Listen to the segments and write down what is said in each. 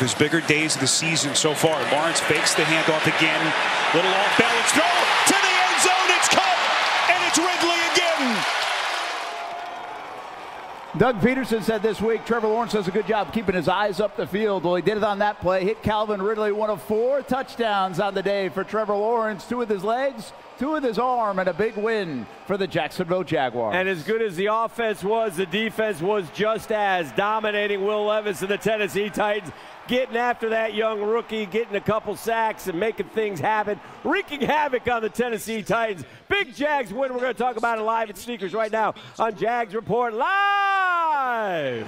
his bigger days of the season so far. Lawrence fakes the handoff again. Little off balance throw to the end zone. It's caught, and it's Ridley again. Doug Peterson said this week Trevor Lawrence does a good job keeping his eyes up the field. Well, he did it on that play. Hit Calvin Ridley, one of 4 touchdowns on the day for Trevor Lawrence. 2 with his legs, 2 with his arm, and a big win for the Jacksonville Jaguars. And as good as the offense was, the defense was just as dominating. Will Levis and the Tennessee Titans getting after that young rookie, getting a couple sacks and making things happen, wreaking havoc on the Tennessee Titans. Big Jags win. We're going to talk about it live at Sneakers right now on Jags Report Live.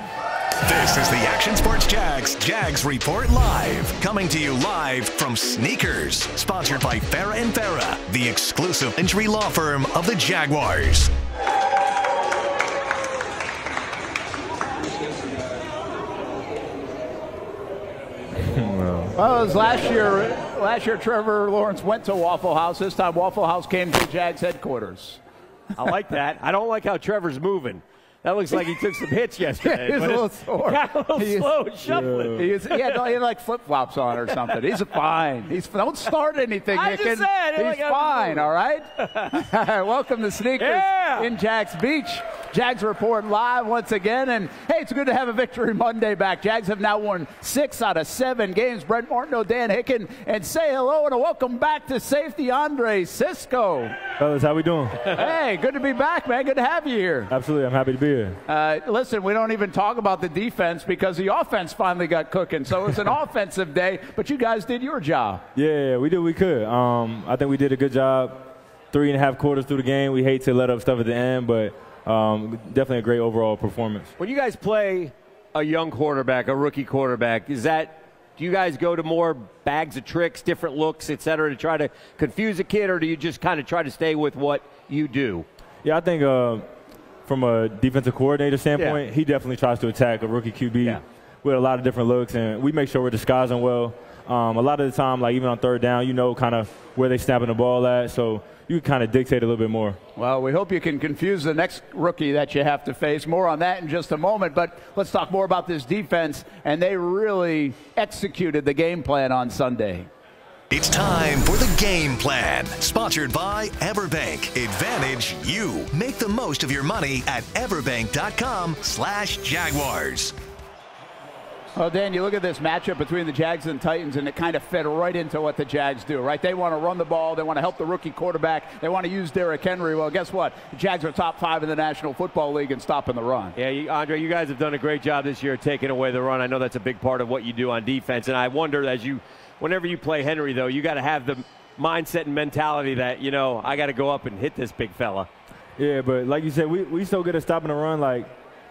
This is the Action Sports Jags Report Live, coming to you live from Sneakers, sponsored by Farah & Farah, the exclusive injury law firm of the Jaguars. Well, it was last year Trevor Lawrence went to Waffle House. This time Waffle House came to Jags headquarters. I like that. I don't like how Trevor's moving. That looks like he took some hits yesterday. He's a little sore. Got a little slow and shuffling. He had like flip-flops on or something. He's fine. Don't start anything, I just said, he's fine, all right? Welcome to Sneakers in Jax Beach. Jags Report Live once again. And, hey, it's good to have a Victory Monday back. Jags have now won 6 out of 7 games. Brent Martineau, Dan Hicken, and say hello and a welcome back to safety Andre Cisco. Fellas, how we doing? Hey, good to be back, man. Good to have you here. Absolutely. I'm happy to be here. Listen, we don't even talk about the defense because the offense finally got cooking. So it was an offensive day, but you guys did your job. Yeah, we did what we could. I think we did a good job. 3.5 quarters through the game. We hate to let up stuff at the end, but definitely a great overall performance. When you guys play a young quarterback, a rookie quarterback, do you guys go to more bags of tricks, different looks, et cetera, to try to confuse a kid, or do you just kind of try to stay with what you do? Yeah, I think from a defensive coordinator standpoint, he definitely tries to attack a rookie QB with a lot of different looks, and we make sure we're disguising well. A lot of the time, like even on third down, you know kind of where they're snapping the ball at, so you can kind of dictate a little bit more. Well, we hope you can confuse the next rookie that you have to face. More on that in just a moment, but let's talk more about this defense, and they really executed the game plan on Sunday. It's time for the game plan, sponsored by Everbank. Advantage you. Make the most of your money at everbank.com/Jaguars. Well, Dan, you look at this matchup between the Jags and Titans, and it kind of fed right into what the Jags do, right? They want to run the ball. They want to help the rookie quarterback. They want to use Derrick Henry. Well, guess what? The Jags are top 5 in the National Football League in stopping the run. Yeah, Andre, you guys have done a great job this year taking away the run. I know that's a big part of what you do on defense, and I wonder whenever you play Henry, though, you got to have the mindset and mentality that, I got to go up and hit this big fella. Yeah, but like you said, we so good at stopping the run, like,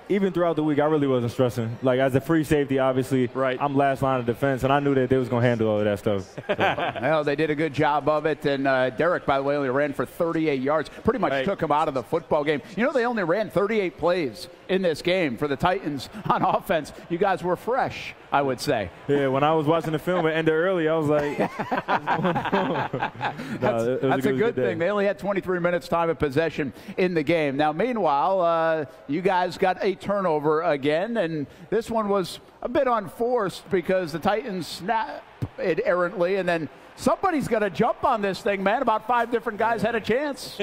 even throughout the week, I really wasn't stressing. Like, as a free safety, obviously, I'm last line of defense, and I knew that they was going to handle all of that stuff. So. Well, they did a good job of it, and Derrick, by the way, only ran for 38 yards. Pretty much took him out of the football game. They only ran 38 plays in this game for the Titans on offense. You guys were fresh, I would say. Yeah, when I was watching the film, it ended early. I was like, that's a good thing. They only had 23 minutes time of possession in the game. Now, meanwhile, you guys got a turnover again, and this one was a bit unforced because the Titans snapped it errantly, and then somebody's got to jump on this thing, man. About 5 different guys had a chance.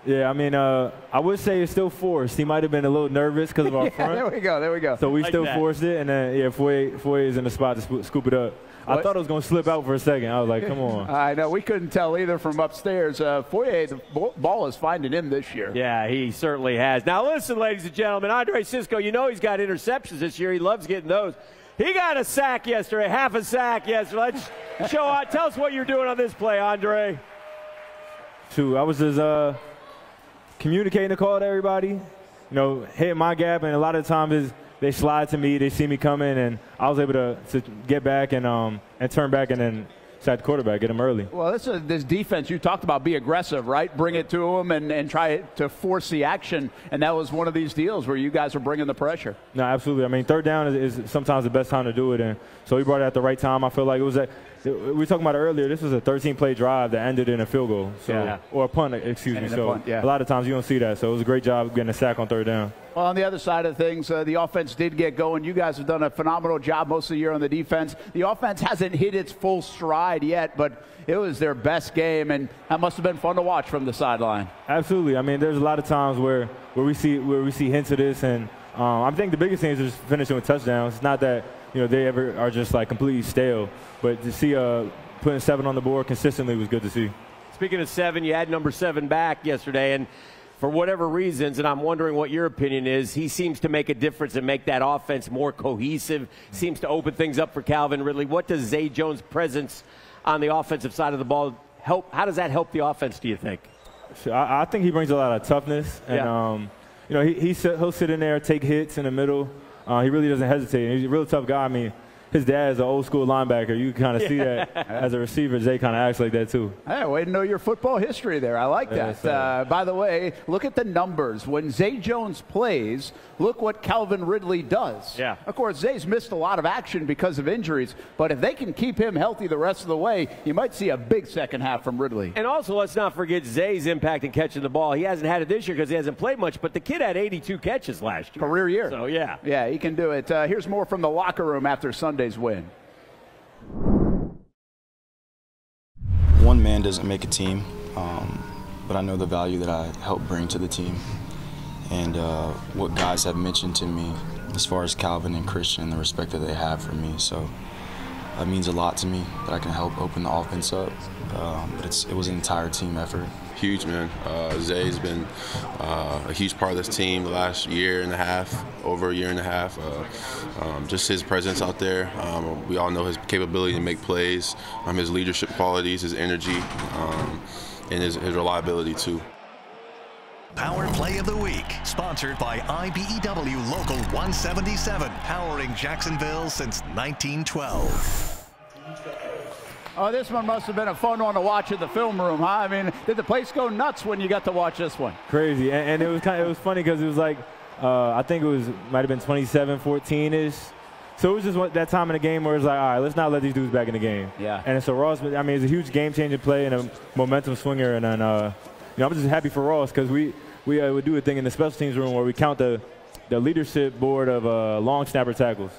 Yeah, I mean, I would say it's still forced. He might have been a little nervous because of our front. There we go. So we still forced it, and then, Foye is in the spot to scoop it up. I thought it was going to slip out for a second. I was like, come on. I know. We couldn't tell either from upstairs. Foye, the ball is finding him this year. Yeah, he certainly has. Now, listen, ladies and gentlemen, Andre Cisco, he's got interceptions this year. He loves getting those. He got a sack yesterday, half a sack yesterday. Let's show out. Tell us what you're doing on this play, Andre. Shoot, I was just communicating the call to everybody, hitting my gap, and a lot of times they slide to me, they see me coming, and I was able to get back and turn back and then sack the quarterback, get him early. Well, this defense, you talked about be aggressive, right? Bring it to him and try to force the action, and that was one of these deals where you guys are bringing the pressure. No, absolutely. I mean, third down is sometimes the best time to do it, and so he brought it at the right time. I feel like it we were talking about it earlier. This was a 13-play drive that ended in a field goal, or a punt, excuse me. So a lot of times you don't see that. So it was a great job getting a sack on third down. Well, on the other side of things, the offense did get going. You guys have done a phenomenal job most of the year on the defense. The offense hasn't hit its full stride yet, but it was their best game, and that must have been fun to watch from the sideline. Absolutely. I mean, there's a lot of times where we see hints of this, and I think the biggest thing is just finishing with touchdowns. It's not that they ever are just like completely stale, but to see putting 7 on the board consistently was good to see. Speaking of 7, you had number 7 back yesterday, and for whatever reasons, and I'm wondering what your opinion is, he seems to make a difference and make that offense more cohesive, seems to open things up for Calvin Ridley. What does Zay Jones' presence on the offensive side of the ball help? How does that help the offense, do you think? I think he brings a lot of toughness, and he'll sit in there, take hits in the middle. He really doesn't hesitate. He's a real tough guy. I mean, his dad is an old-school linebacker. You can kind of see that as a receiver. Zay kind of acts like that, too. Hey, way to know your football history there. I like that. By the way, look at the numbers. When Zay Jones plays, look what Calvin Ridley does. Yeah. Of course, Zay's missed a lot of action because of injuries, but if they can keep him healthy the rest of the way, you might see a big second half from Ridley. And also, let's not forget Zay's impact in catching the ball. He hasn't had it this year because he hasn't played much, but the kid had 82 catches last year. Career year. So, yeah. Yeah, he can do it. Here's more from the locker room after Sunday's win. One man doesn't make a team, but I know the value that I help bring to the team and what guys have mentioned to me as far as Calvin and Christian and the respect that they have for me. So it means a lot to me that I can help open the offense up, but it was an entire team effort. Huge, man. Zay's been a huge part of this team the last year and a half, over a year and a half. Just his presence out there. We all know his capability to make plays, his leadership qualities, his energy, and his reliability, too. Power Play of the Week, sponsored by IBEW Local 177, powering Jacksonville since 1912. Oh, this one must have been a fun one to watch in the film room, huh? I mean, did the place go nuts when you got to watch this one? Crazy, and it was funny because it was like I think it might have been 27-14-ish. So it was just that time in the game where it's like, all right, let's not let these dudes back in the game. Yeah. And so Ross, I mean, it's a huge game-changing play and a momentum swinger, and then I'm just happy for Ross because we would do a thing in the special teams room where we count the leadership board of long snapper tackles,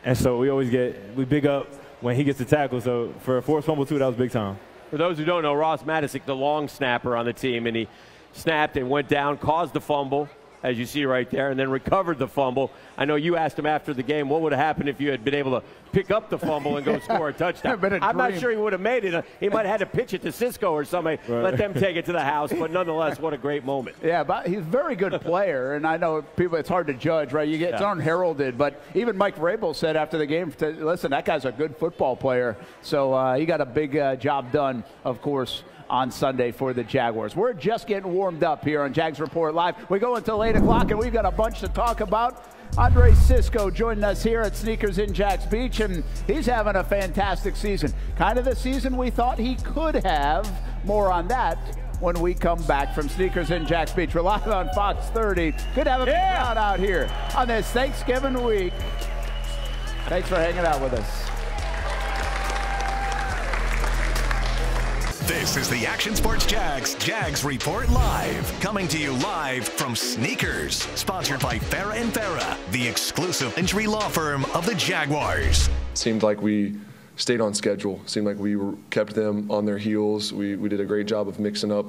and so we big up when he gets the tackle. So for a forced fumble, too, that was big time. For those who don't know, Ross Matisic, the long snapper on the team, and he snapped and went down, caused the fumble, as you see right there, and then recovered the fumble. I know you asked him after the game what would have happened if you had been able to pick up the fumble and go score a touchdown. I'm not sure he would have made it. He might have had to pitch it to Cisco or somebody, let them take it to the house, but nonetheless, what a great moment. Yeah, but he's a very good player, and I know people, it's hard to judge, right? It's unheralded, but even Mike Vrabel said after the game, listen, that guy's a good football player, so he got a big job done, of course, on Sunday for the Jaguars. We're just getting warmed up here on Jags Report Live. We go until 8 o'clock, and we've got a bunch to talk about. Andre Cisco joining us here at Sneakers in Jax Beach, and he's having a fantastic season. Kind of the season we thought he could have. More on that when we come back from Sneakers in Jax Beach. We're live on Fox 30. Good to have a big crowd out here on this Thanksgiving week. Thanks for hanging out with us. This is the Action Sports Jags Report Live, coming to you live from Sneakers, sponsored by Farrah & Farrah, the exclusive injury law firm of the Jaguars. Seemed like we stayed on schedule. Seemed like we kept them on their heels. We did a great job of mixing up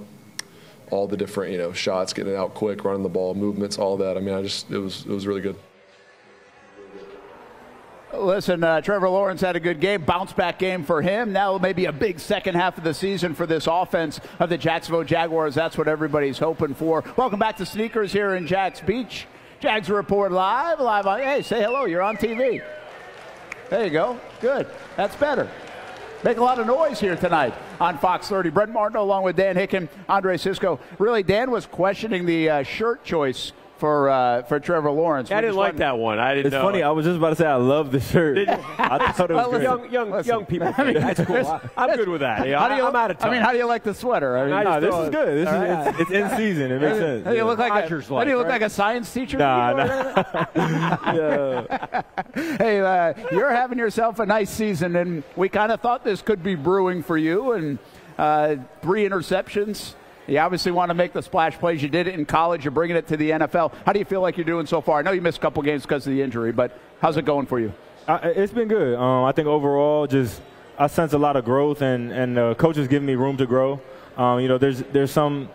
all the different shots, getting it out quick, running the ball, movements, all that. I mean, it was really good. Listen, Trevor Lawrence had a good game, bounce-back game for him. Now maybe a big second half of the season for this offense of the Jacksonville Jaguars. That's what everybody's hoping for. Welcome back to Sneakers here in Jax Beach. Jags Report live on. Hey, say hello. You're on TV. There you go. Good. That's better. Make a lot of noise here tonight on Fox 30. Brent Martin along with Dan Hicken, Andre Cisco. Really, Dan was questioning the shirt choice for Trevor Lawrence. I didn't like that one. I didn't know. It's funny. I was just about to say I love the shirt. I thought it was great. Young people. That's cool. I'm good with that. Yeah, I'm out of touch. I mean, how do you like the sweater? I mean, no, this is good. It's in season. It makes sense. Do you look like a science teacher? Nah. Hey, you're having yourself a nice season, and we kind of thought this could be brewing for you. And 3 interceptions. You obviously want to make the splash plays. You did it in college. You're bringing it to the NFL. How do you feel like you're doing so far? I know you missed a couple games because of the injury, but how's it going for you? It's been good. I think overall, I sense a lot of growth, and coaches giving me room to grow. There's some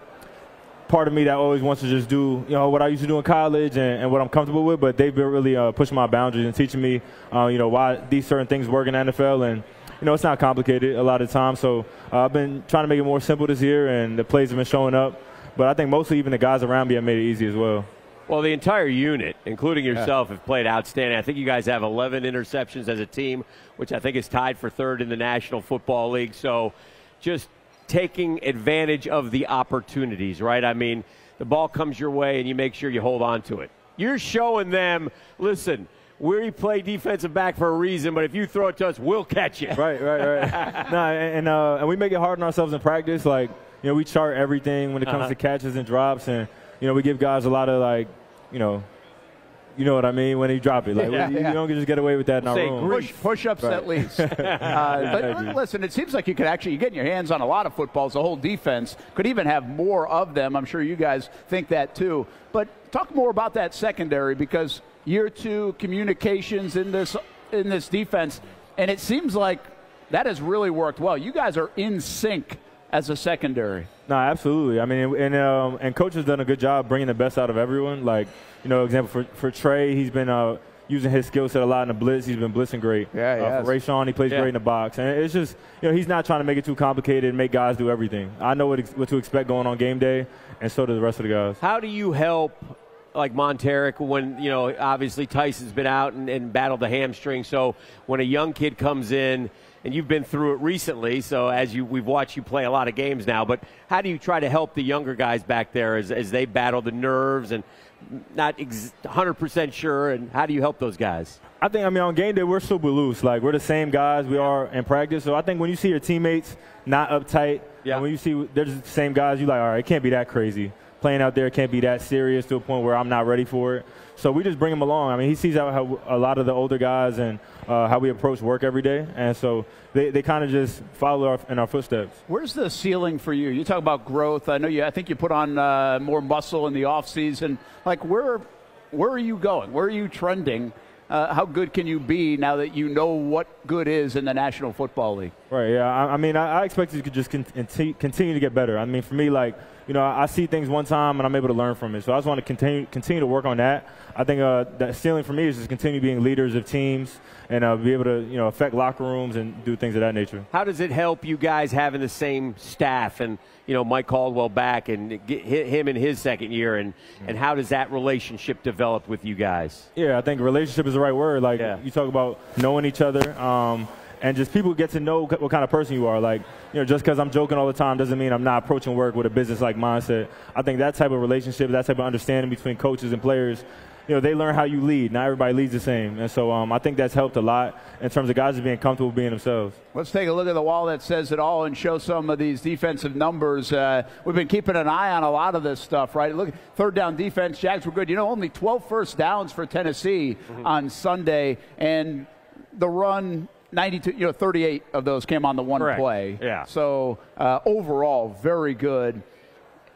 part of me that always wants to just do what I used to do in college and what I'm comfortable with, but they've been really pushing my boundaries and teaching me why these certain things work in the NFL. And it's not complicated a lot of times, so I've been trying to make it more simple this year, and the plays have been showing up. But I think mostly even the guys around me have made it easy as well. Well, the entire unit, including yourself, have played outstanding. I think you guys have 11 interceptions as a team, which I think is tied for 3rd in the National Football League. So just taking advantage of the opportunities, right? I mean, the ball comes your way, and you make sure you hold on to it. You're showing them, listen, we play defensive back for a reason, but if you throw it to us, we'll catch you. Right. And we make it hard on ourselves in practice. Like, we chart everything when it comes to catches and drops, and we give guys a lot of you know what I mean when you drop it. Like, you don't just get away with that in our room. Push-ups at least. But listen, it seems like you could actually get your hands on a lot of footballs. The whole defense could even have more of them. I'm sure you guys think that too. But talk more about that secondary, because year 2 communications in this defense, and it seems like that has really worked well. You guys are in sync as a secondary. No, absolutely. I mean, and Coach has done a good job bringing the best out of everyone. Like, example for Trey, he's been using his skill set a lot in the blitz. He's been blitzing great. Yeah, for Rayshawn, he plays great in the box. And it's just, he's not trying to make it too complicated and make guys do everything. I know what to expect going on game day, and so do the rest of the guys. How do you help, like Monteric, when, obviously Tyson's been out and battled the hamstring. So when a young kid comes in, and you've been through it recently, so we've watched you play a lot of games now, but how do you try to help the younger guys back there as they battle the nerves and not 100% sure, and how do you help those guys? I think, on game day, we're super loose. Like, we're the same guys we are in practice. So I think when you see your teammates not uptight, and when you see there's the same guys, you're like, all right, it can't be that crazy. Playing out there can't be that serious to a point where I'm not ready for it. So we just bring him along. I mean, he sees how a lot of the older guys and how we approach work every day. And so they kind of just follow in our footsteps. Where's the ceiling for you? You talk about growth. I think you put on more muscle in the offseason. Like, where are you going? Where are you trending? How good can you be now that you know what good is in the National Football League? Right, yeah. I expect you to just continue to get better. I mean, for me, like, I see things one time and I'm able to learn from it. So I just want to continue to work on that. I think that ceiling for me is just continue being leaders of teams and be able to, affect locker rooms and do things of that nature. How does it help you guys having the same staff and, Mike Caldwell back and get him in his second year, and how does that relationship develop with you guys? Yeah, I think relationship is the right word. Like, you talk about knowing each other. And just people get to know what kind of person you are. Like, just because I'm joking all the time doesn't mean I'm not approaching work with a business-like mindset. I think that type of relationship, that type of understanding between coaches and players, they learn how you lead. Not everybody leads the same. And so I think that's helped a lot in terms of guys just being comfortable being themselves. Let's take a look at the wall that says it all and show some of these defensive numbers. We've been keeping an eye on a lot of this stuff, right? Look, third down defense, Jags were good. Only 12 first downs for Tennessee on Sunday. And the run, 92, 38 of those came on the one play. Yeah. So overall, very good.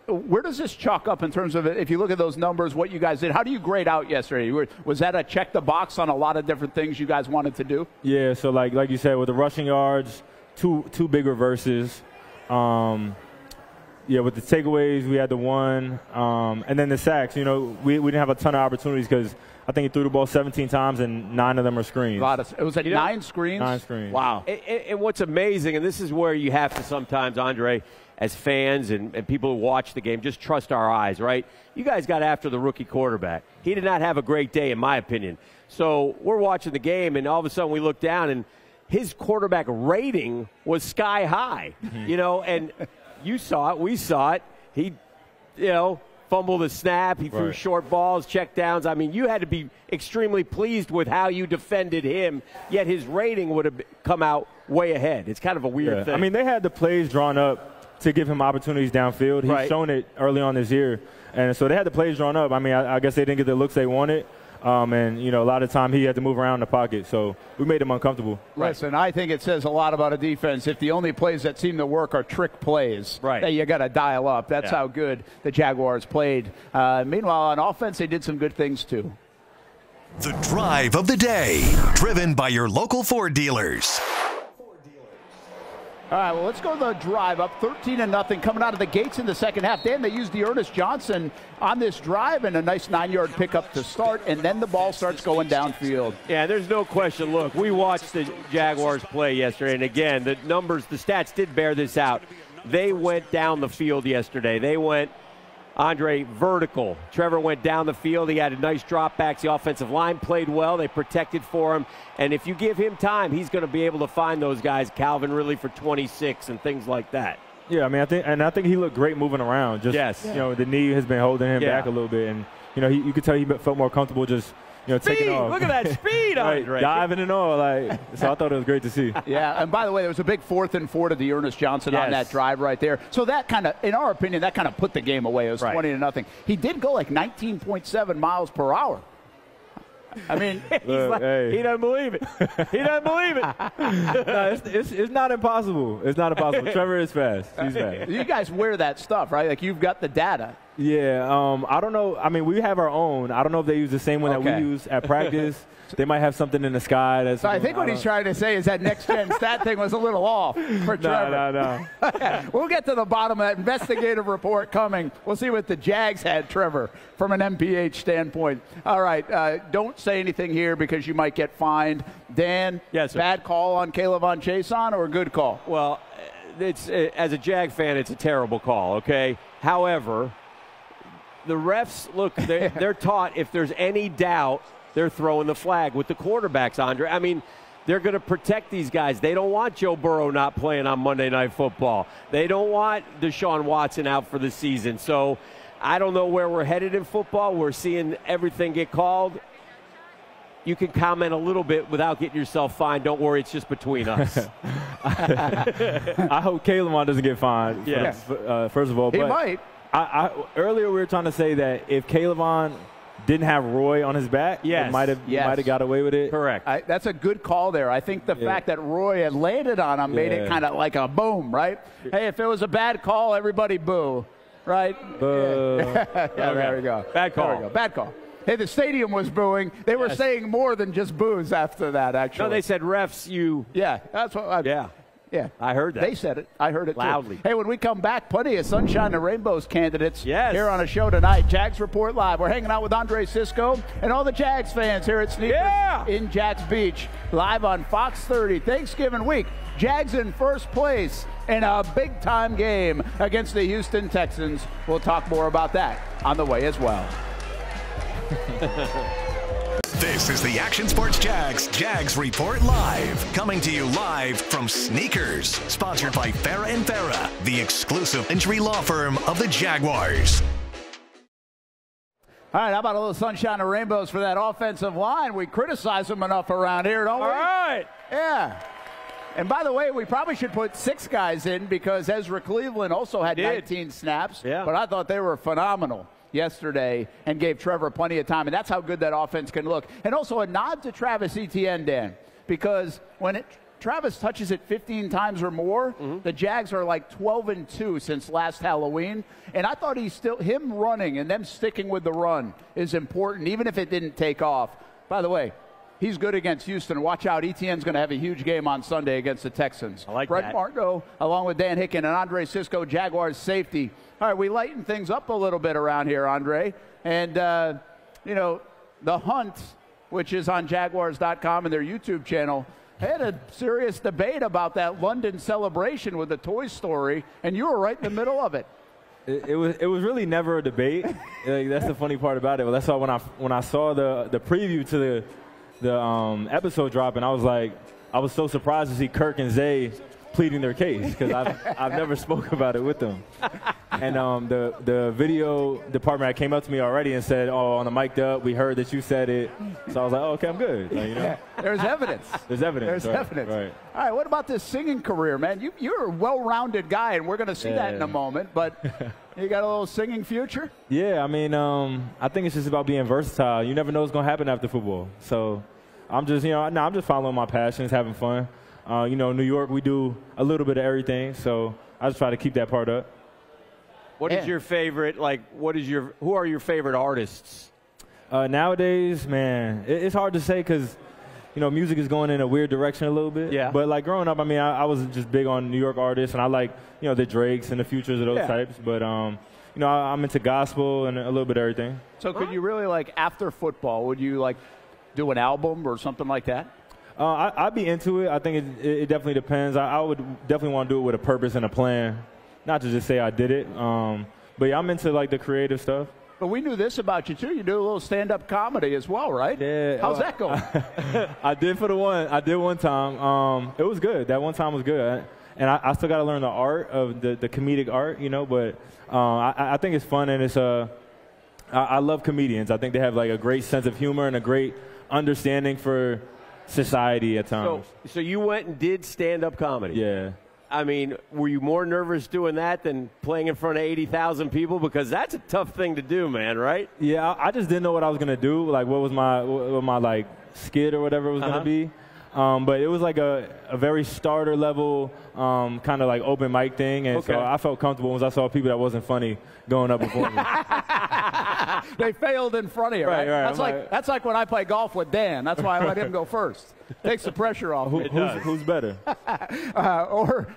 Where does this chalk up in terms of, if you look at those numbers, what you guys did? How do you grade out yesterday? Was that a check the box on a lot of different things you guys wanted to do? Yeah. So like you said, with the rushing yards, two big reverses. With the takeaways, we had the one, and then the sacks. We didn't have a ton of opportunities because I think he threw the ball 17 times and 9 of them are screens. It was 9 screens? 9 screens. Wow. And what's amazing, and this is where you have to sometimes, Andre, as fans and people who watch the game, just trust our eyes, right? You guys got after the rookie quarterback. He did not have a great day, in my opinion. So we're watching the game, and all of a sudden we look down, and his quarterback rating was sky high, and you saw it. We saw it. He, fumbled the snap. He threw short balls, check downs. I mean, you had to be extremely pleased with how you defended him, yet his rating would have come out way ahead. It's kind of a weird thing. I mean, they had the plays drawn up to give him opportunities downfield. He's shown it early on this year. And so they had the plays drawn up. I mean, I guess they didn't get the looks they wanted. And, you know, a lot of time he had to move around in the pocket. So we made him uncomfortable. Listen, I think it says a lot about a defense if the only plays that seem to work are trick plays that you got to dial up. That's how good the Jaguars played. Meanwhile, on offense, they did some good things, too. The drive of the day, driven by your local Ford dealers. All right, well, let's go to the drive up 13-0 coming out of the gates in the second half. Dan, they used the Ernest Johnson on this drive and a nice 9-yard pickup to start, and then the ball starts going downfield. Yeah, there's no question. Look, we watched the Jaguars play yesterday, and again, the numbers, the stats did bear this out. They went down the field yesterday. They went, Andre, vertical. Trevor went down the field. He had a nice drop back. The offensive line played well. They protected for him. And if you give him time, he's going to be able to find those guys, Calvin Ridley for 26 and things like that. Yeah, I mean, I think he looked great moving around. Just, you know, the knee has been holding him back a little bit. And, you know, you could tell he felt more comfortable just, you know, taking off. Look at that speed, Andre. Diving and all. So I thought it was great to see. Yeah, and by the way, there was a big 4th and 4 to the Ernest Johnson on that drive right there. So that kind of, in our opinion, that kind of put the game away. It was 20-0. He did go like 19.7 miles per hour. I mean, he doesn't believe it. He doesn't believe it. No, it's not impossible. It's not impossible. Trevor is fast. He's fast. You guys wear that stuff, right? Like, you've got the data. Yeah, I don't know. I mean, we have our own. I don't know if they use the same one that we use at practice. They might have something in the sky. That's so I think what he's trying to say is that next-gen stat thing was a little off for Trevor. No. We'll get to the bottom of that investigative report coming. We'll see what the Jags had, Trevor, from an MPH standpoint. All right, don't say anything here because you might get fined. Dan, bad call on K'Lavon Chaisson or good call? Well, it's as a Jag fan, it's a terrible call, okay? However, the refs, look, they're taught if there's any doubt, they're throwing the flag with the quarterbacks, Andre. I mean, they're going to protect these guys. They don't want Joe Burrow not playing on Monday Night Football. They don't want Deshaun Watson out for the season. So I don't know where we're headed in football. We're seeing everything get called. You can comment a little bit without getting yourself fined. Don't worry, it's just between us. I hope K'Lavon doesn't get fined, first of all. He might. Earlier we were trying to say that if K'Lavon didn't have Roy on his back, he might have got away with it. Correct. That's a good call there. I think the fact that Roy had landed on him made it kind of like a boom, right? Hey, if it was a bad call, everybody boo, right? Boo. There we go. Bad call. There we go. Bad call. Hey, the stadium was booing. They were saying more than just boos after that, actually. No, they said refs, you. Yeah, that's what. Yeah, I heard that. They said it. I heard it loudly. Too. Hey, when we come back, plenty of Sunshine and Rainbows candidates here on a show tonight. Jags Report Live. We're hanging out with Andre Cisco and all the Jags fans here at Sneakers in Jax Beach, live on Fox 30. Thanksgiving week. Jags in first place in a big-time game against the Houston Texans. We'll talk more about that on the way as well. This is the Action Sports Jags Report Live, coming to you live from Sneakers, sponsored by Farrah & Farrah, the exclusive injury law firm of the Jaguars. All right, how about a little sunshine and rainbows for that offensive line? We criticize them enough around here, don't we? All right. Yeah. And by the way, we probably should put 6 guys in because Ezra Cleveland also had 19 snaps, but I thought they were phenomenal yesterday and gave Trevor plenty of time, and that's how good that offense can look. And also a nod to Travis Etienne, Dan, because when Travis touches it 15 times or more, the Jags are like 12-2 since last Halloween, and I thought him running and them sticking with the run is important, even if it didn't take off. By the way, he's good against Houston. Watch out, Etienne's going to have a huge game on Sunday against the Texans. I like Brett that. Martineau, along with Dan Hicken and Andre Cisco, Jaguars safety. All right, we lighten things up a little bit around here, Andre. And, you know, The Hunt, which is on Jaguars.com and their YouTube channel, had a serious debate about that London celebration with the Toy Story, and you were right in the middle of it. It was really never a debate. That's the funny part about it. Well, that's why when I saw the preview to the episode drop, and I was so surprised to see Kirk and Zay pleading their case because I've never spoke about it with them. And the video department came up to me already and said, "Oh, on the mic'd up, we heard that you said it." So I was like, "Oh, okay, I'm good." Like, you know? There's evidence. There's evidence. There's right, evidence. Right. All right. What about this singing career, man? You're a well-rounded guy, and we're going to see that in a moment. But you got a little singing future? Yeah. I mean, I think it's just about being versatile. You never know what's going to happen after football. So I'm just, I'm just following my passions, having fun. New York, we do a little bit of everything, so I just try to keep that part up. What is your favorite, who are your favorite artists? Nowadays, man, it's hard to say because, music is going in a weird direction a little bit. Yeah. But, like, growing up, I mean, I was just big on New York artists, and I like, the Drakes and the Futures of those types. But, I'm into gospel and a little bit of everything. So could you really, after football, would you, do an album or something like that? I'd be into it. I think it definitely depends. I would definitely want to do it with a purpose and a plan, not to just say I did it. But yeah, I'm into the creative stuff. But we knew this about you too. You do a little stand-up comedy as well, right? Yeah. How's that going? I did one time. It was good. That one time was good. And I still got to learn the art of the comedic art, But I think it's fun, and it's I love comedians. I think they have a great sense of humor and a great understanding for society at times. So you went and did stand-up comedy? Yeah. I mean, were you more nervous doing that than playing in front of 80,000 people? Because that's a tough thing to do, man, right? Yeah, I just didn't know what I was going to do, what was my skit or whatever it was going to be. But it was a very starter level kind of open mic thing. And so I felt comfortable once I saw people that wasn't funny going up before me. They failed in front of you, right? Right. That's like when I play golf with Dan. That's why I let him go first. Takes the pressure off. Who's better?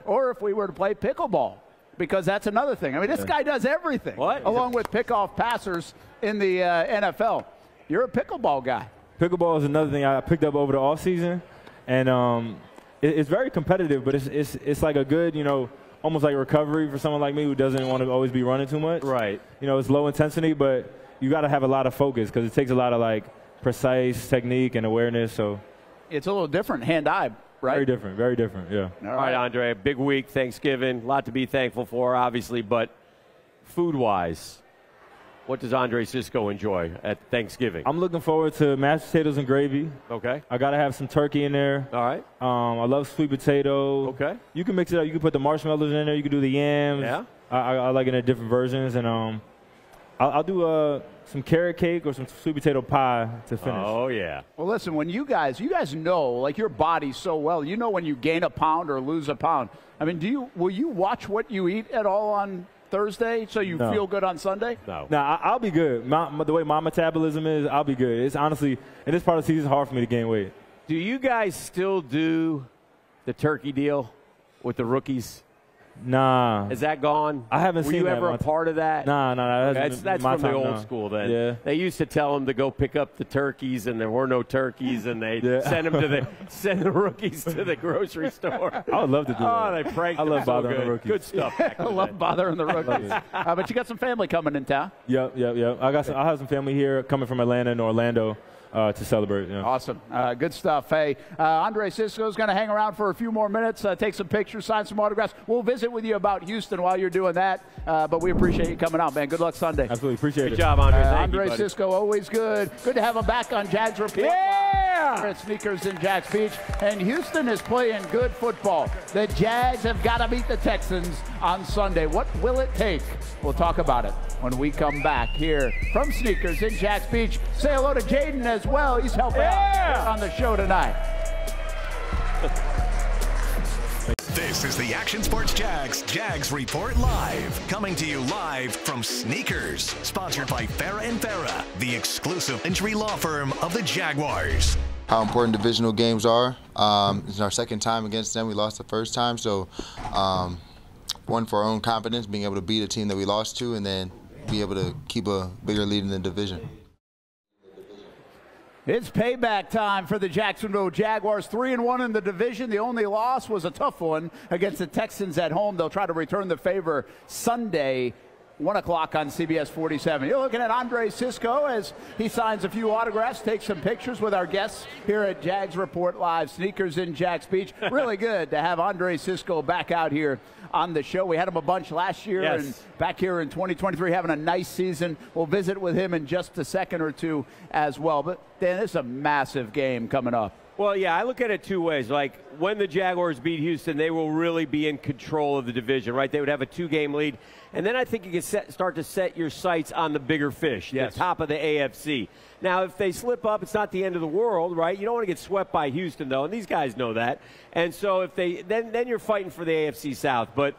Or if we were to play pickleball, because that's another thing. I mean, this guy does everything. What? Along with pickoff passers in the NFL. You're a pickleball guy. Pickleball is another thing I picked up over the offseason. And it's very competitive, but it's like a good, almost like recovery for someone like me who doesn't want to always be running too much. Right. It's low intensity, but you got to have a lot of focus because it takes a lot of precise technique and awareness. So it's a little different hand-eye, right? Very different, yeah. All right, Andre, a big week, Thanksgiving, a lot to be thankful for, obviously, but food-wise, what does Andre Cisco enjoy at Thanksgiving? I'm looking forward to mashed potatoes and gravy. Okay. I got to have some turkey in there. All right. I love sweet potato. Okay. You can mix it up. You can put the marshmallows in there. You can do the yams. Yeah. I like it in different versions. And I'll do some carrot cake or some sweet potato pie to finish. Oh, yeah. Well, listen, when you guys know, your body so well, when you gain a pound or lose a pound. I mean, will you watch what you eat at all on Thursday so you feel good on Sunday? No. I'll be good. The way my metabolism is, I'll be good. It's honestly, in this part of the season, it's hard for me to gain weight. Do you guys still do the turkey deal with the rookies? Nah. Is that gone? I haven't seen that. Were you ever a part of that? Nah. That's from the old school then. Yeah. They used to tell them to go pick up the turkeys, and there were no turkeys, and they send the rookies to the grocery store. I would love to do that. Oh, they pranked them. I love bothering the rookies. Good stuff. I love bothering the rookies. But you got some family coming in town. Yep. I have some family here coming from Atlanta and Orlando to celebrate. Yeah. Awesome. Good stuff. Hey, Andre Cisco is going to hang around for a few more minutes, take some pictures, sign some autographs. We'll visit with you about Houston while you're doing that. But we appreciate you coming out, man. Good luck Sunday. Absolutely. Appreciate it. Good job, Andre. Andre Cisco, always good. Good to have him back on Jags Report. Yeah! At Sneakers in Jax Beach. And Houston is playing good football. The Jags have got to beat the Texans on Sunday. What will it take? We'll talk about it when we come back here from Sneakers in Jax Beach. Say hello to Jaden as well. He's helping out on the show tonight. This is the Action Sports Jags Report Live. Coming to you live from Sneakers. Sponsored by Farrah & Farrah, the exclusive injury law firm of the Jaguars. How important divisional games are. It's our second time against them. We lost the first time, so one for our own confidence, being able to beat a team that we lost to, and then be able to keep a bigger lead in the division. It's payback time for the Jacksonville Jaguars. 3-1 in the division. The only loss was a tough one against the Texans at home. They'll try to return the favor Sunday 1 o'clock on CBS 47. You're looking at Andre Cisco as he signs a few autographs, takes some pictures with our guests here at Jags Report Live, Sneakers in Jax Beach. Really good to have Andre Cisco back out here on the show. We had him a bunch last year, and back here in 2023 having a nice season. We'll visit with him in just a second or two as well. But, Dan, this is a massive game coming up. Well, yeah, I look at it two ways. Like, when the Jaguars beat Houston, they will really be in control of the division, right? They would have a 2-game lead. And then I think you can start to set your sights on the bigger fish, the top of the AFC. Now, if they slip up, it's not the end of the world, right? You don't want to get swept by Houston, though, and these guys know that. And so if they then you're fighting for the AFC South. But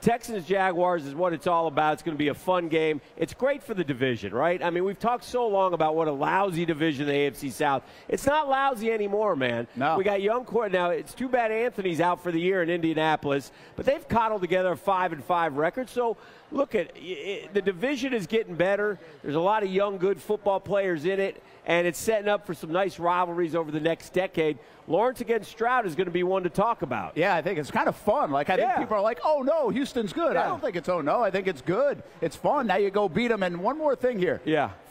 Texans-Jaguars is what it's all about. It's going to be a fun game. It's great for the division, right? I mean, we've talked so long about what a lousy division the AFC South. It's not lousy anymore, man. No. We got young core. Now, it's too bad Anthony's out for the year in Indianapolis, but they've cobbled together a 5-5 record. So, look, the division is getting better. There's a lot of young, good football players in it, and it's setting up for some nice rivalries over the next decade. Lawrence against Stroud is going to be one to talk about. Yeah, I think it's kind of fun. Like, I think people are like, oh, no, Houston's good. I don't think it's oh, no. I think it's good. It's fun. Now you go beat them. And one more thing here.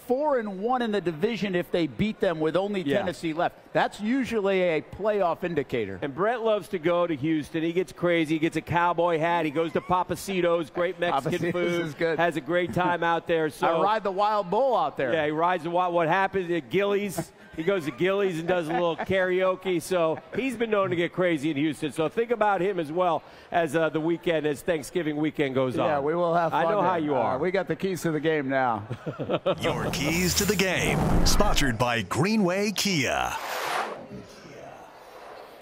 4-1 in the division if they beat them with only Tennessee left. That's usually a playoff indicator. And Brent loves to go to Houston. He gets crazy. He gets a cowboy hat. He goes to Papacito's, great Mexican food. Is good. Has a great time out there. So I ride the wild bull out there. Yeah, he rides the wild. What happens at Gillies? He goes to Gillies and does a little karaoke. So he's been known to get crazy in Houston. So think about him as well as the weekend, as Thanksgiving weekend goes on. Yeah, we will have fun. I know how you are. We got the keys to the game now. Your keys to the game, sponsored by Greenway Kia.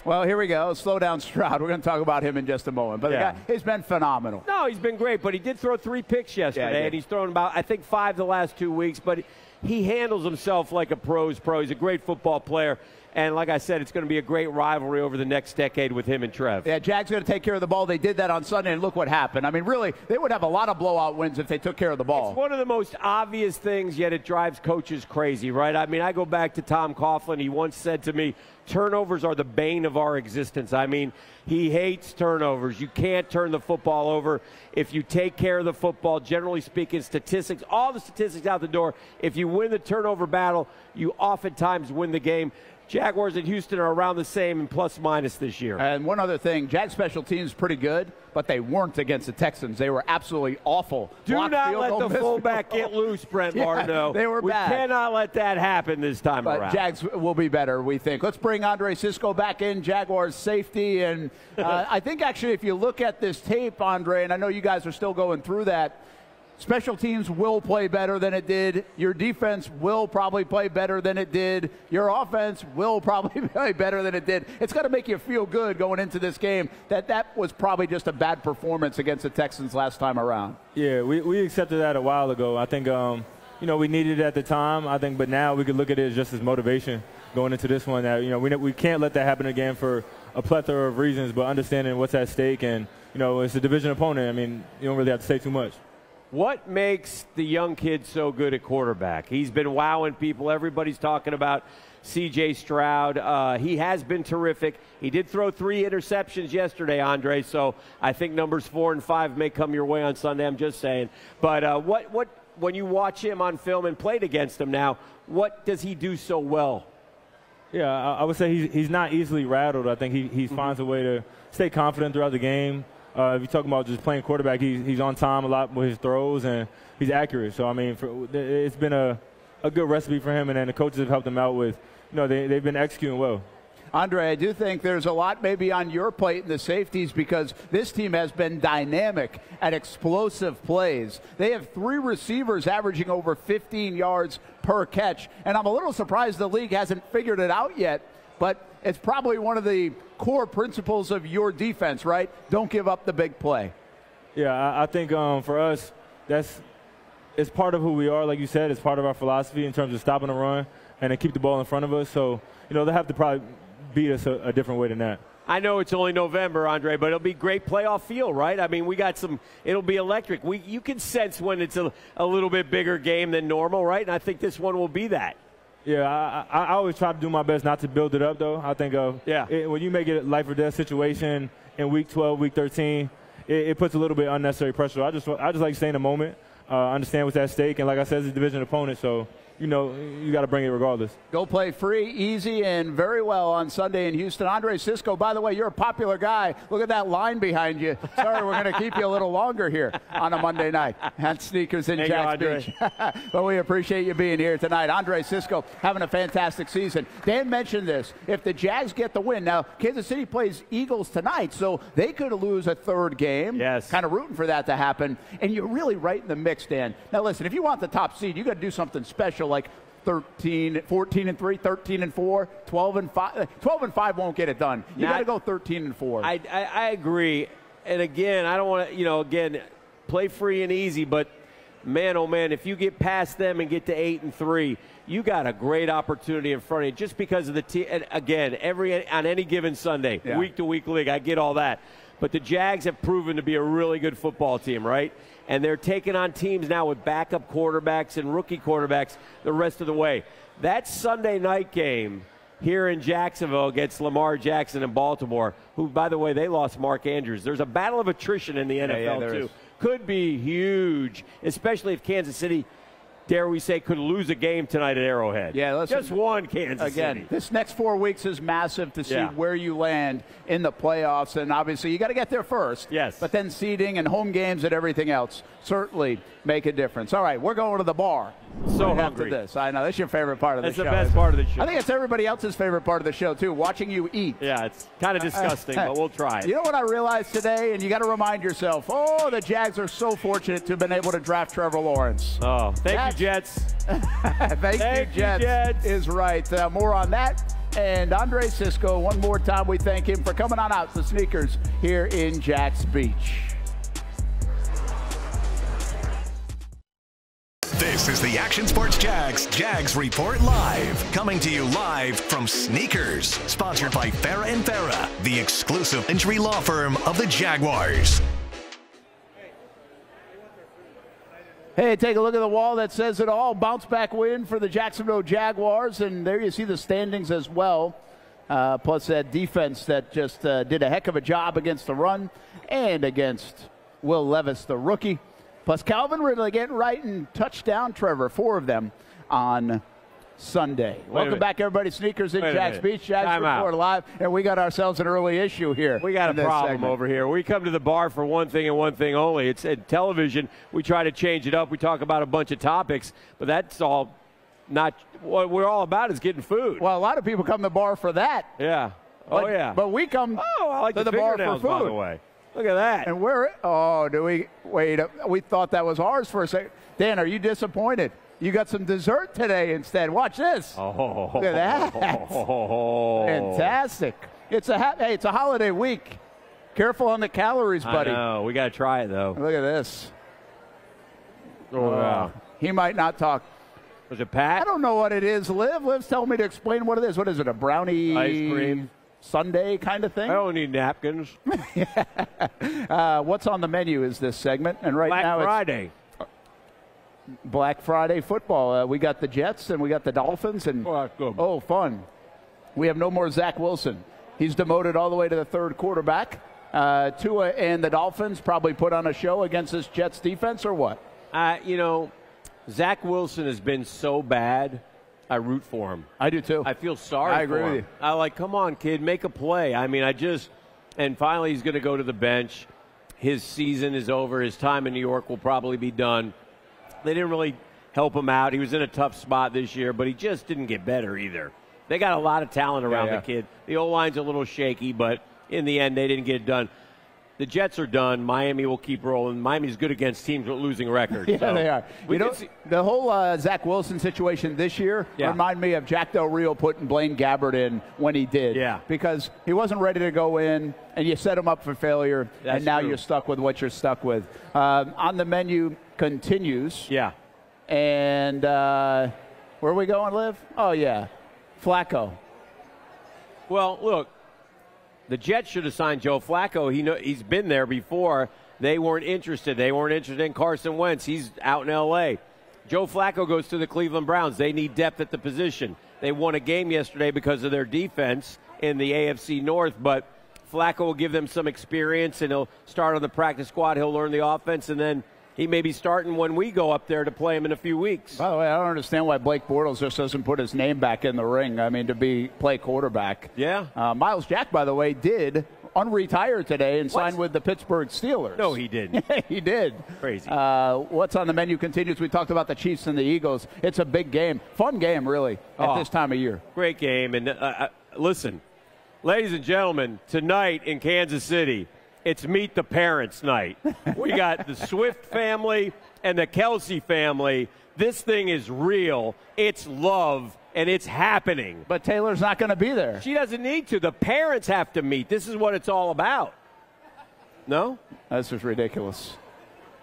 Well, here we go. Slow down Stroud. We're going to talk about him in just a moment. But the guy, he's been phenomenal. No, he's been great. But he did throw 3 picks yesterday, and he's thrown about, I think, 5 the last 2 weeks. But he handles himself like a pro's pro. He's a great football player. And like I said, it's going to be a great rivalry over the next decade with him and Trev. Yeah, Jags going to take care of the ball. They did that on Sunday, and look what happened. I mean, really, they would have a lot of blowout wins if they took care of the ball. It's one of the most obvious things, yet it drives coaches crazy, right? I mean, I go back to Tom Coughlin. He once said to me, turnovers are the bane of our existence. I mean, he hates turnovers. You can't turn the football over. If you take care of the football, generally speaking, statistics, all the statistics out the door, if you win the turnover battle, you oftentimes win the game. Jaguars and Houston are around the same in plus-minus this year. And one other thing, Jags special teams pretty good, but they weren't against the Texans. They were absolutely awful. Do not let the fullback get loose, Brent Martineau. They were bad. We cannot let that happen this time around. Jags will be better, we think. Let's bring Andre Cisco back in, Jaguars safety. And I think, actually, if you look at this tape, Andre, and I know you guys are still going through that, special teams will play better than it did. Your defense will probably play better than it did. Your offense will probably play better than it did. It's got to make you feel good going into this game that was probably just a bad performance against the Texans last time around. Yeah, we accepted that a while ago. I think, we needed it at the time. I think, but now we could look at it as just as motivation going into this one. That we can't let that happen again for a plethora of reasons, but understanding what's at stake, and it's a division opponent. I mean, you don't really have to say too much. What makes the young kid so good at quarterback? He's been wowing people. Everybody's talking about C.J. Stroud. He has been terrific. He did throw 3 interceptions yesterday, Andre, so I think numbers 4 and 5 may come your way on Sunday. I'm just saying. But when you watch him on film and played against him now, what does he do so well? Yeah, I would say he's not easily rattled. I think he finds a way to stay confident throughout the game. If you're talking about just playing quarterback, he's on time a lot with his throws, and he's accurate. So, I mean, it's been a good recipe for him, and then the coaches have helped him out with, they've been executing well. Andre, I do think there's a lot maybe on your plate in the safeties, because this team has been dynamic at explosive plays. They have 3 receivers averaging over 15 yards per catch, and I'm a little surprised the league hasn't figured it out yet, but it's probably one of the core principles of your defense, right? Don't give up the big play. Yeah, I think for us, it's part of who we are. Like you said, it's part of our philosophy in terms of stopping the run and to keep the ball in front of us. So, they'll have to probably beat us a different way than that. I know it's only November, Andre, but it'll be great playoff feel, right? I mean, we got it'll be electric. You can sense when it's a little bit bigger game than normal, right? And I think this one will be that. Yeah, I always try to do my best not to build it up, though. I think when you make it a life or death situation in week 12, week 13, it puts a little bit unnecessary pressure. I just like to stay in the moment. understand what's at stake. And like I said, it's a division opponent, so you got to bring it regardless. Go play free, easy, and very well on Sunday in Houston. Andre Cisco, by the way, you're a popular guy. Look at that line behind you. Sorry, we're going to keep you a little longer here on a Monday night at Sneakers in Jax Beach. But we appreciate you being here tonight. Andre Cisco having a fantastic season. Dan mentioned this. If the Jags get the win, now Kansas City plays Eagles tonight, so they could lose a third game. Yes. Kind of rooting for that to happen. And you're really right in the mix, Dan. Now, listen, if you want the top seed, you got to do something special like 14-3, 13-4, 12-5. 12-5 won't get it done. You got to go 13-4. I agree. And again, I don't want to, again, play free and easy, but man, oh man, if you get past them and get to 8-3, you got a great opportunity in front of you just because of the team. And again, on any given Sunday, week to week league, I get all that. But the Jags have proven to be a really good football team, right? And they're taking on teams now with backup quarterbacks and rookie quarterbacks the rest of the way. That Sunday night game here in Jacksonville against Lamar Jackson in Baltimore, who, by the way, they lost Mark Andrews. There's a battle of attrition in the NFL, too. Could be huge, especially if Kansas City, dare we say, could lose a game tonight at Arrowhead. Yeah, just one Kansas City. This next 4 weeks is massive to see where you land in the playoffs, and obviously you got to get there first. Yes. But then seeding and home games and everything else certainly make a difference. All right, we're going to the bar. So right hungry. After this. I know, that's your favorite part of the show. That's the best part of the show. I think it's everybody else's favorite part of the show, too, watching you eat. Yeah, it's kind of disgusting, but we'll try it. You know what I realized today, and you got to remind yourself, the Jags are so fortunate to have been able to draft Trevor Lawrence. Oh, thank you, Jets. Thank you, Jets. Is right. More on that. And Andre Cisco, one more time, we thank him for coming on out to Sneakers here in Jax Beach. This is the Action Sports Jags Report Live, coming to you live from Sneakers, sponsored by Farrah & Farrah, the exclusive injury law firm of the Jaguars. Hey, take a look at the wall that says it all. Bounce back win for the Jacksonville Jaguars, and there you see the standings as well. Plus that defense that just did a heck of a job against the run and against Will Levis, the rookie. Plus Calvin Ridley getting right and touchdown Trevor, 4 of them on Sunday. Welcome back, everybody. Sneakers in Jax Beach. Jags Report Live. And we got ourselves an early issue here. We got a problem over here. We come to the bar for one thing and one thing only. It's at television. We try to change it up. We talk about a bunch of topics, but that's all not what we're all about is getting food. Well, a lot of people come to the bar for that. Yeah. But we come I like to the bar for food. By the way. Look at that. And do we wait? We thought that was ours for a second. Dan, are you disappointed? You got some dessert today instead. Watch this. Oh, look at that. Fantastic. It's a holiday week. Careful on the calories, buddy. I know. We got to try it, though. Look at this. Oh, wow. He might not talk. Was it Pat? I don't know what it is, Liv. Liv's telling me to explain what it is. What is it, a brownie? Ice cream. Sunday kind of thing? I don't need napkins. What's on the menu is this segment. And right now Friday. It's Black Friday football. We got the Jets and we got the Dolphins. And fun. We have no more Zach Wilson. He's demoted all the way to the third quarterback. Tua and the Dolphins probably put on a show against this Jets defense or what? Zach Wilson has been so bad. I root for him. I do too. I feel sorry for him. I agree with you. I like, come on, kid, make a play. I mean, and finally he's going to go to the bench. His season is over. His time in New York will probably be done. They didn't really help him out. He was in a tough spot this year, but he just didn't get better either. They got a lot of talent around the kid. The O-line's a little shaky, but in the end, they didn't get it done. The Jets are done. Miami will keep rolling. Miami's good against teams with losing records. Yeah, they are. The whole Zach Wilson situation this year reminded me of Jack Del Rio putting Blaine Gabbert in when he did. Yeah. Because he wasn't ready to go in, and you set him up for failure, and now you're stuck with what you're stuck with. On the menu continues. Yeah. And where are we going, Liv? Oh, yeah. Flacco. Well, look. The Jets should have signed Joe Flacco. He's been there before. They weren't interested. They weren't interested in Carson Wentz. He's out in L.A. Joe Flacco goes to the Cleveland Browns. They need depth at the position. They won a game yesterday because of their defense in the AFC North, but Flacco will give them some experience, and he'll start on the practice squad. He'll learn the offense, and then he may be starting when we go up there to play him in a few weeks. By the way, I don't understand why Blake Bortles just doesn't put his name back in the ring. I mean, to play quarterback. Yeah. Miles Jack, by the way, did unretire today and signed with the Pittsburgh Steelers. No, he didn't. He did. Crazy. What's on the menu continues. We talked about the Chiefs and the Eagles. It's a big game. Fun game, really, at this time of year. Great game. And listen, ladies and gentlemen, tonight in Kansas City, it's Meet the Parents night. We got the Swift family and the Kelsey family. This thing is real. It's love. And it's happening. But Taylor's not going to be there. She doesn't need to. The parents have to meet. This is what it's all about. No? This is ridiculous.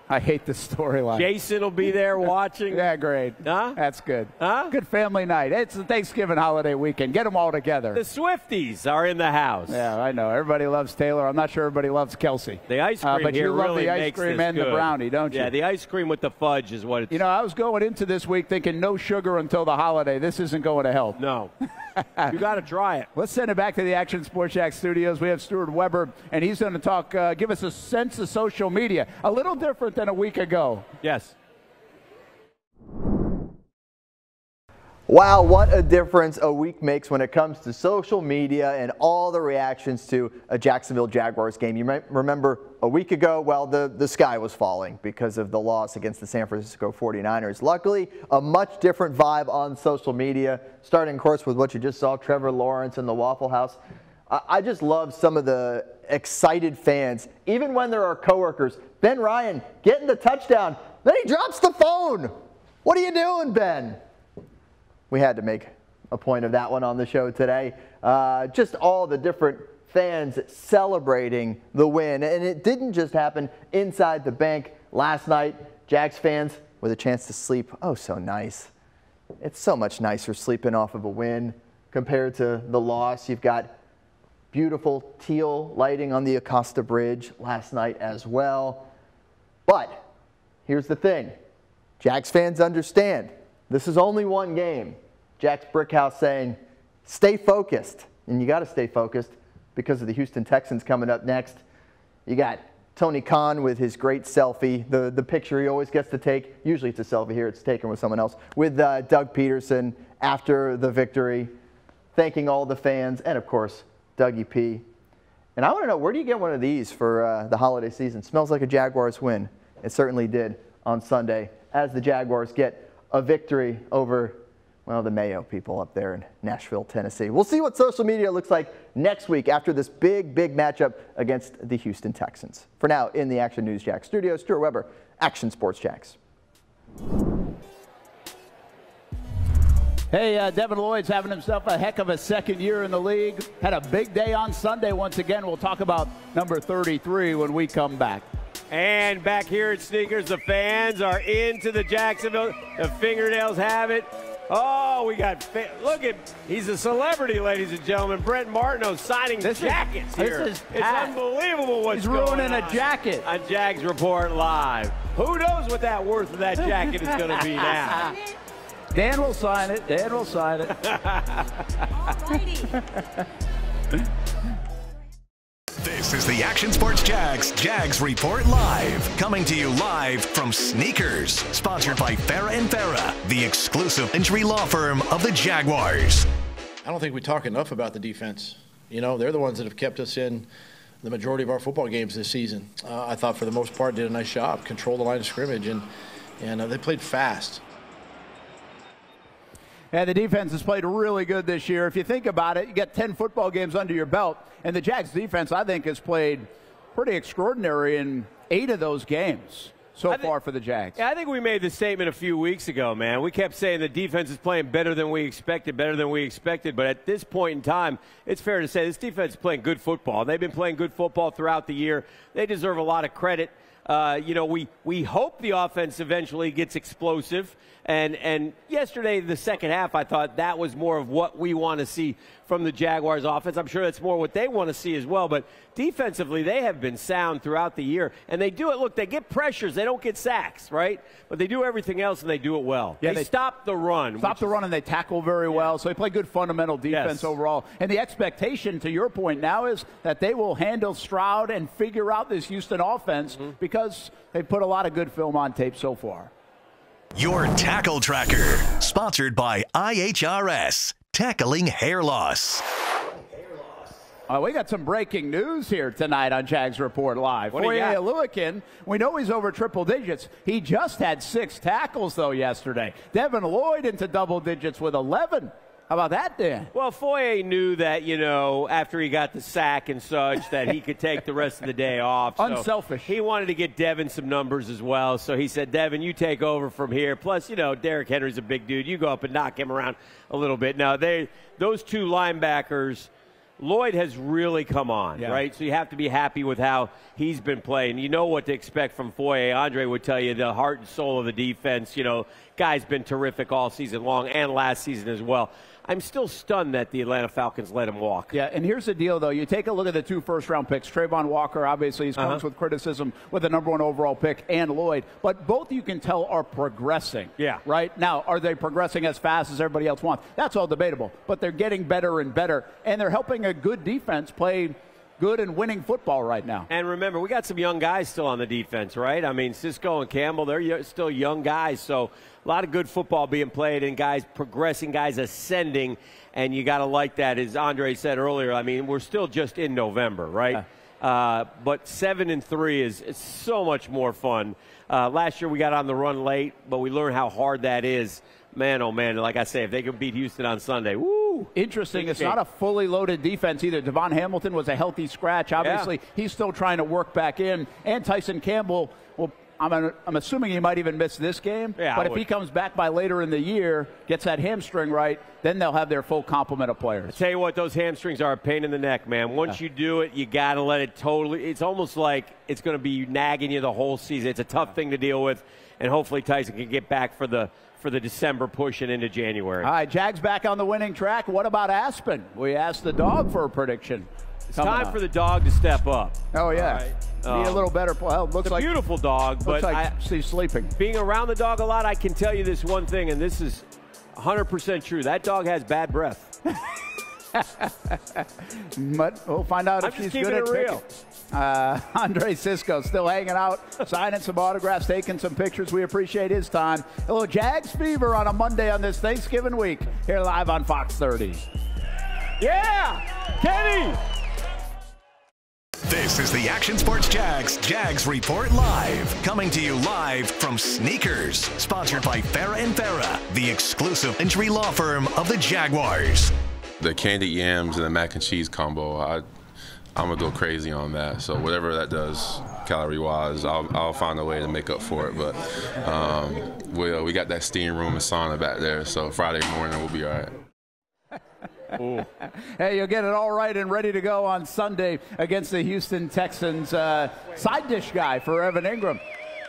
I hate this storyline. Jason will be there watching. Yeah, great. Huh? That's good. Huh? Good family night. It's the Thanksgiving holiday weekend. Get them all together. The Swifties are in the house. Yeah, I know. Everybody loves Taylor. I'm not sure everybody loves Kelsey. The ice cream but here you love really the ice makes cream this and good. the brownie, don't you? Yeah, the ice cream with the fudge is what it's. You know, I was going into this week thinking no sugar until the holiday. This isn't going to help. No. You got to try it. Let's send it back to the Action Sports Jax studios. We have Stuart Weber, and he's going to talk, give us a sense of social media. A little different than a week ago. Yes. Wow, what a difference a week makes when it comes to social media and all the reactions to a Jacksonville Jaguars game. You might remember a week ago, well, the sky was falling because of the loss against the San Francisco 49ers. Luckily, a much different vibe on social media, starting, of course, with what you just saw, Trevor Lawrence and the Waffle House. I just love some of the excited fans, even when there are coworkers. Ben Ryan getting the touchdown, then he drops the phone. What are you doing, Ben? We had to make a point of that one on the show today. Just all the different fans celebrating the win. And it didn't just happen inside the bank last night. Jags fans with a chance to sleep. Oh, so nice. It's so much nicer sleeping off of a win compared to the loss. You've got beautiful teal lighting on the Acosta Bridge last night as well. But here's the thing. Jags fans understand. This is only one game. Jack's Brickhouse saying, stay focused. And you got to stay focused because of the Houston Texans coming up next. You got Tony Khan with his great selfie, the picture he always gets to take. Usually it's a selfie here. It's taken with someone else. With Doug Peterson after the victory, thanking all the fans, and, of course, Dougie P. And I want to know, where do you get one of these for the holiday season? Smells like a Jaguars win. It certainly did on Sunday as the Jaguars get a victory over, well, the Mayo people up there in Nashville, Tennessee. We'll see what social media looks like next week after this big matchup against the Houston Texans. For now, in the Action News Jax studio, Stuart Weber, Action Sports Jax. Hey, Devin Lloyd's having himself a heck of a second year in the league. Had a big day on Sunday once again. We'll talk about number 33 when we come back. And back here at Sneakers, the fans are into the Jacksonville. The fingernails have it. Oh, we got, look at, he's a celebrity, ladies and gentlemen. Brent Martineau signing jackets here. It's unbelievable what's going on. He's ruining a jacket. On Jags Report Live. Who knows what that worth of that jacket is going to be now? Dan will sign it. Dan will sign it. This is the Action Sports Jags Report Live. Coming to you live from Sneakers. Sponsored by Farrah & Farrah, the exclusive injury law firm of the Jaguars. I don't think we talk enough about the defense. You know, they're the ones that have kept us in the majority of our football games this season. I thought for the most part did a nice job, controlled the line of scrimmage, and they played fast. And the defense has played really good this year. If you think about it, you get 10 football games under your belt. And the Jags defense, I think, has played pretty extraordinary in 8 of those games so far for the Jags. Yeah, I think we made the statement a few weeks ago, man. We kept saying the defense is playing better than we expected. But at this point in time, it's fair to say this defense is playing good football. They've been playing good football throughout the year. They deserve a lot of credit. You know, we hope the offense eventually gets explosive. And yesterday, the second half, I thought that was more of what we want to see from the Jaguars offense. I'm sure that's more what they want to see as well. But defensively, they have been sound throughout the year. And they do it. Look, they get pressures. They don't get sacks, right? But they do everything else, and they do it well. Yeah, they stop the run. Stop the run, and they tackle very well. So they play good fundamental defense overall. And the expectation, to your point now, is that they will handle Stroud and figure out this Houston offense because because they've put a lot of good film on tape so far. Your Tackle Tracker, sponsored by IHRS, tackling hair loss. We got some breaking news here tonight on Jags Report Live. What do you got? Oluwakin, we know he's over triple digits. He just had 6 tackles, though, yesterday. Devin Lloyd into double digits with 11. How about that, Dan? Well, Foye knew that, you know, after he got the sack and such, that he could take the rest of the day off. So unselfish. He wanted to get Devin some numbers as well. So he said, Devin, you take over from here. Plus, you know, Derrick Henry's a big dude. You go up and knock him around a little bit. Now, those 2 linebackers, Lloyd has really come on, right? So you have to be happy with how he's been playing. You know what to expect from Foye. Andre would tell you the heart and soul of the defense. You know, guy's been terrific all season long and last season as well. I'm still stunned that the Atlanta Falcons let him walk. Yeah, and here's the deal, though. You take a look at the 2 first-round picks. Trayvon Walker, obviously, he's comes with criticism with the #1 overall pick, and Lloyd. But both, you can tell, are progressing. Yeah. Right? Now, are they progressing as fast as everybody else wants? That's all debatable. But they're getting better and better, and they're helping a good defense play good and winning football right now. And remember, we got some young guys still on the defense, right? I mean, Cisco and Campbell, they're still young guys. So a lot of good football being played and guys progressing, guys ascending. And you got to like that, as Andre said earlier. I mean, we're still just in November, right? But 7-3 is so much more fun. Last year we got on the run late, but we learned how hard that is. Man, oh, man, like I say, if they could beat Houston on Sunday, woo. Interesting. It's not a fully loaded defense either. Devon Hamilton was a healthy scratch. Obviously, he's still trying to work back in. And Tyson Campbell, well, I'm assuming he might even miss this game. Yeah, but if he comes back by later in the year, gets that hamstring right, then they'll have their full complement of players. I tell you what, those hamstrings are a pain in the neck, man. Once you do it, you got to let it totally – it's almost like it's going to be nagging you the whole season. It's a tough thing to deal with, and hopefully Tyson can get back for the December push and into January. All right, Jags back on the winning track. What about Aspen? We asked the dog for a prediction. It's time for the dog to step up. Oh, yeah. Be a little better. Well, looks like a beautiful dog, but she's sleeping. Being around the dog a lot, I can tell you this one thing, and this is 100% true. That dog has bad breath. But we'll find out if she's good at picking. Andre Cisco still hanging out, signing some autographs, taking some pictures. We appreciate his time. A little Jags fever on a Monday on this Thanksgiving week here live on Fox 30. Yeah! Kenny! This is the Action Sports Jags Report Live, coming to you live from Sneakers, sponsored by Farrah and Farrah, the exclusive injury law firm of the Jaguars. The candied yams and the mac and cheese combo, I'm gonna go crazy on that. So whatever that does calorie-wise, I'll find a way to make up for it. But we got that steam room and sauna back there, so Friday morning we'll be all right. Hey, you'll get it all right and ready to go on Sunday against the Houston Texans. Side dish guy for Evan Ingram.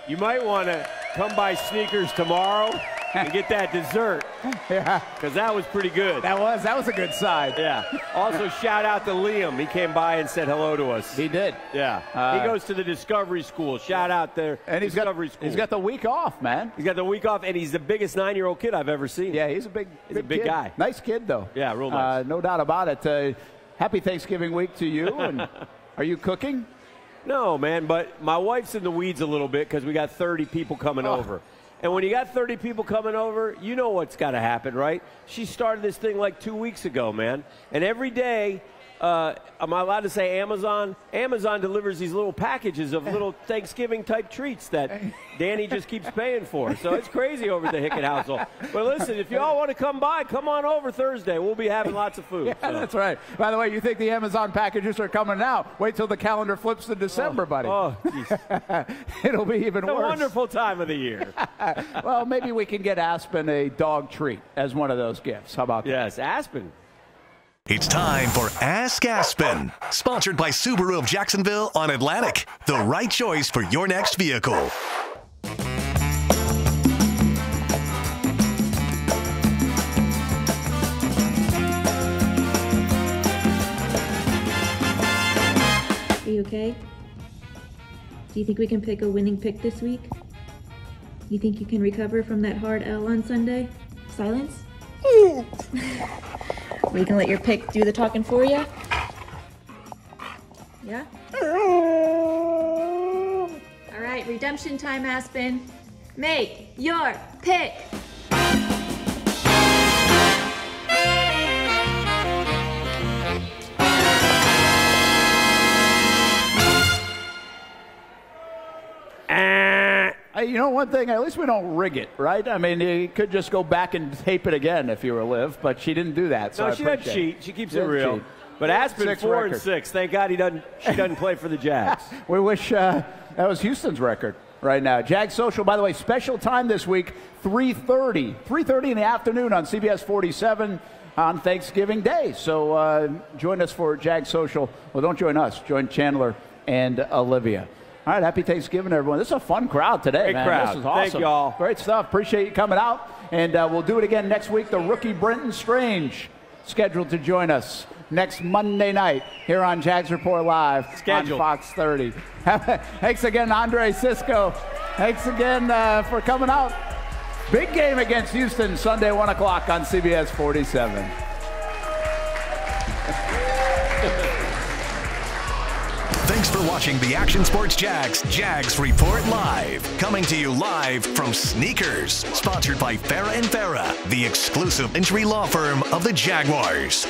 You might want to come by Sneakers tomorrow and get that dessert. Yeah. Because that was pretty good. That was a good side. Yeah. Also, shout out to Liam. He came by and said hello to us. He did. Yeah. He goes to the Discovery School. Shout out there. And Discovery School. He's got the week off, man. He's got the week off, and he's the biggest 9-year-old kid I've ever seen. Yeah, he's a big big guy. Nice kid, though. Yeah, real nice. No doubt about it. Happy Thanksgiving week to you. And are you cooking? No, man, but my wife's in the weeds a little bit because we got 30 people coming over. And when you got 30 people coming over, you know what's got to happen, right? She started this thing like 2 weeks ago, man. And every day, am I allowed to say Amazon? Amazon delivers these little packages of little Thanksgiving-type treats that Danny just keeps paying for. So it's crazy over at the Hickett household. But listen, if you all want to come by, come on over Thursday. We'll be having lots of food. Yeah, that's right. By the way, you think the Amazon packages are coming now. Wait till the calendar flips to December, buddy. Oh, jeez. It'll be even worse. It's a wonderful time of the year. Well, maybe we can get Aspen a dog treat as one of those gifts. How about that? Yes, Aspen. It's time for Ask Aspen, sponsored by Subaru of Jacksonville on Atlantic, the right choice for your next vehicle. Are you okay? Do you think we can pick a winning pick this week? You think you can recover from that hard L on Sunday? Silence? We can let your pick do the talking for you? Yeah? All right, redemption time, Aspen. Make your pick. You know one thing, at least we don't rig it, right? I mean, you could just go back and tape it again if you were Liv, but she didn't do that. So no, she doesn't cheat. She keeps it real. But Aspen 4-6. Thank God she doesn't play for the Jags. We wish that was Houston's record right now. Jags Social, by the way, special time this week, 3:30 in the afternoon on CBS 47 on Thanksgiving Day. So join us for Jags Social. Well, don't join us. Join Chandler and Olivia. All right, happy Thanksgiving, everyone. This is a fun crowd today, Great man. crowd. This is awesome. Thank y'all. Great stuff. Appreciate you coming out. And we'll do it again next week. The rookie Brenton Strange scheduled to join us next Monday night here on Jags Report Live on Fox 30. Thanks again, Andre Cisco. Thanks again for coming out. Big game against Houston Sunday, 1 o'clock on CBS 47. Thanks for watching the Action Sports Jags Report Live. Coming to you live from Sneakers. Sponsored by Farrah & Farrah, the exclusive injury law firm of the Jaguars.